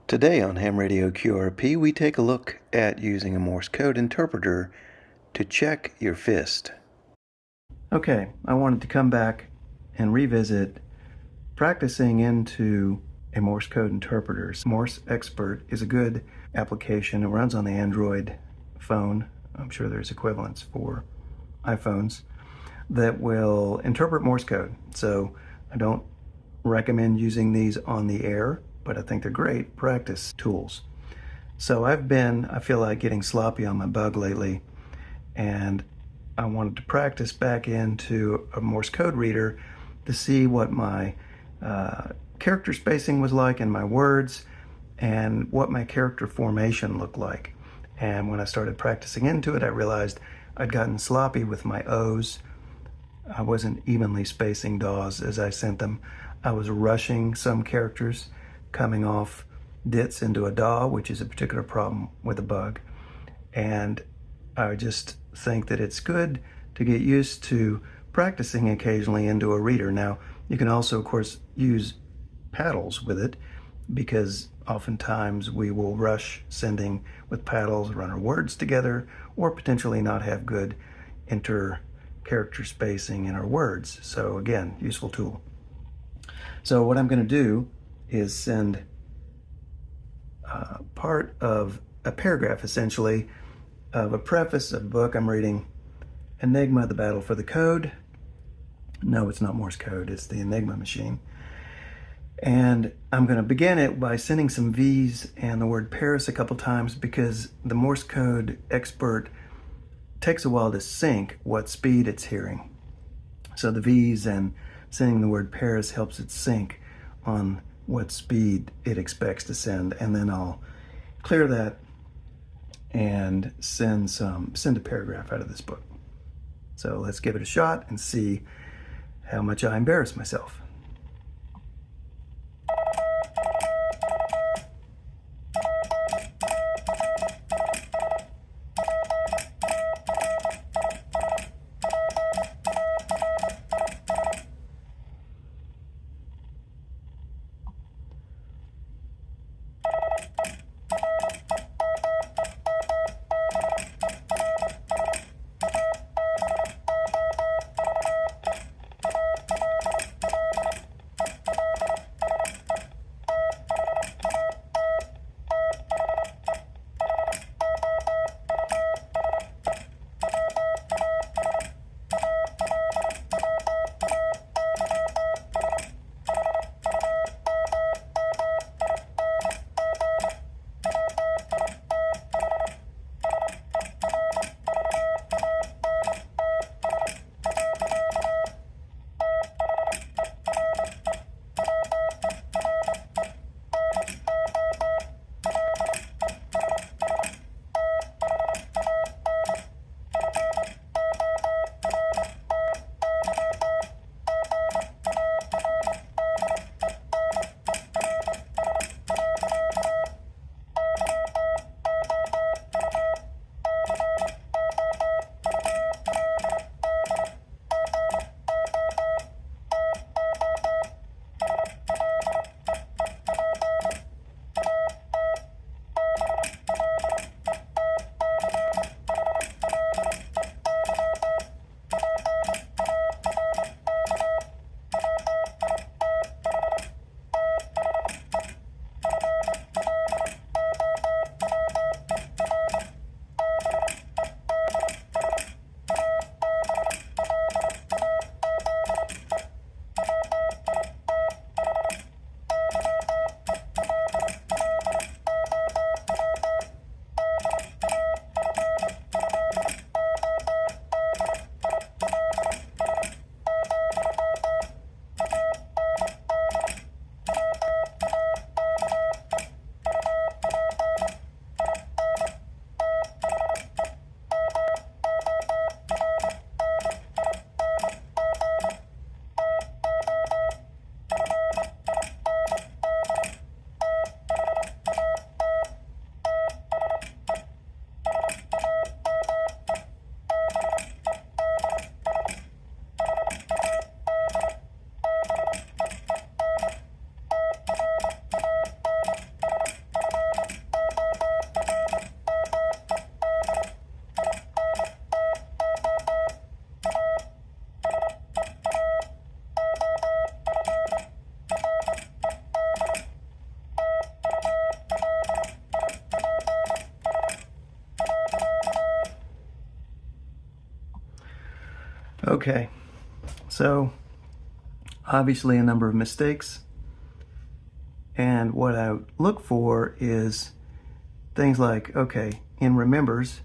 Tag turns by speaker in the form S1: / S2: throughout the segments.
S1: Today on Ham Radio QRP, we take a look at using a Morse code interpreter to check your fist. Okay, I wanted to come back and revisit practicing into a Morse code interpreter. Morse Expert is a good application. It runs on the Android phone. I'm sure there's equivalents for iPhones that will interpret Morse code. So I don't recommend using these on the air, but I think they're great practice tools. So I feel like getting sloppy on my bug lately, and I wanted to practice back into a Morse Code Reader to see what my character spacing was like in my words and what my character formation looked like. And when I started practicing into it, I realized I'd gotten sloppy with my O's. I wasn't evenly spacing DAWs as I sent them. I was rushing some characters, coming off dits into a DAW, which is a particular problem with a bug. And I just think that it's good to get used to practicing occasionally into a reader. Now, you can also, of course, use paddles with it, because oftentimes we will rush sending with paddles, run our words together, or potentially not have good inter-character spacing in our words. So again, useful tool. So what I'm going to do is send part of a paragraph, essentially, of a preface of a book I'm reading, Enigma, the Battle for the Code. No, it's not Morse code, it's the Enigma machine. And I'm going to begin it by sending some V's and the word Paris a couple times, because the Morse Code Expert takes a while to sync what speed it's hearing. So the V's and sending the word Paris helps it sync on what speed it expects to send, and then I'll clear that and send a paragraph out of this book. So let's give it a shot and see how much I embarrass myself. Okay, so obviously a number of mistakes, and what I look for is things like, okay, in remembers,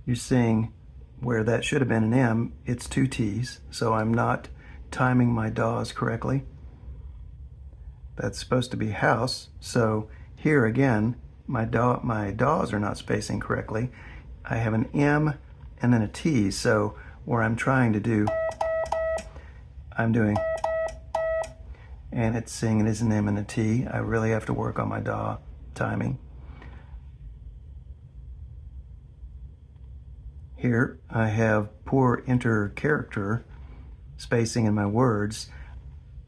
S1: you're seeing where that should have been an M, it's two T's, so I'm not timing my DAWs correctly. That's supposed to be house, so here again, my DAWs are not spacing correctly. I have an M and then a T, so where I'm trying to do, I'm doing, and it's saying it is an M and a T. I really have to work on my DAW timing. Here I have poor inter-character spacing in my words.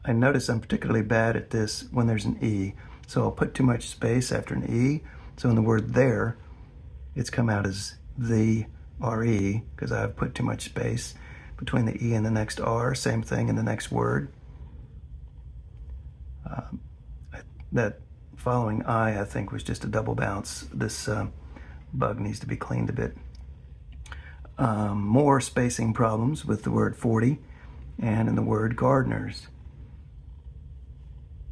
S1: I notice I'm particularly bad at this when there's an E. So I'll put too much space after an E. So in the word there, it's come out as the RE because I've put too much space between the E and the next R. Same thing in the next word. That following I think, was just a double bounce. This bug needs to be cleaned a bit. More spacing problems with the word 40 and in the word gardeners.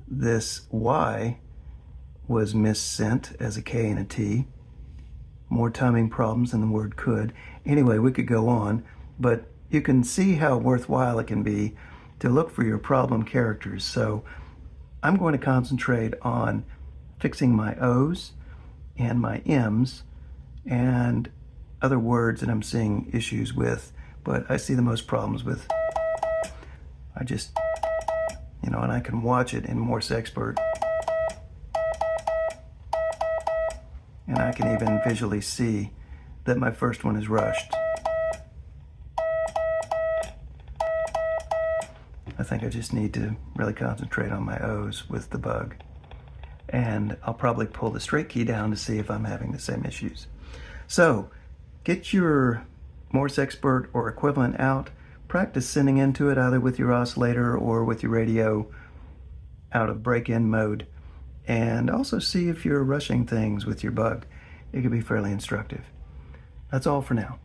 S1: This Y was missent as a K and a T. More timing problems in the word could. Anyway, we could go on, but you can see how worthwhile it can be to look for your problem characters. So I'm going to concentrate on fixing my O's and my M's and other words that I'm seeing issues with, but I see the most problems with. I just, and I can watch it in Morse Expert, and I can even visually see that my first one is rushed. I think I just need to really concentrate on my O's with the bug, and I'll probably pull the straight key down to see if I'm having the same issues. So get your Morse Expert or equivalent out, practice sending into it either with your oscillator or with your radio out of break-in mode, and also see if you're rushing things with your bug. It can be fairly instructive. That's all for now.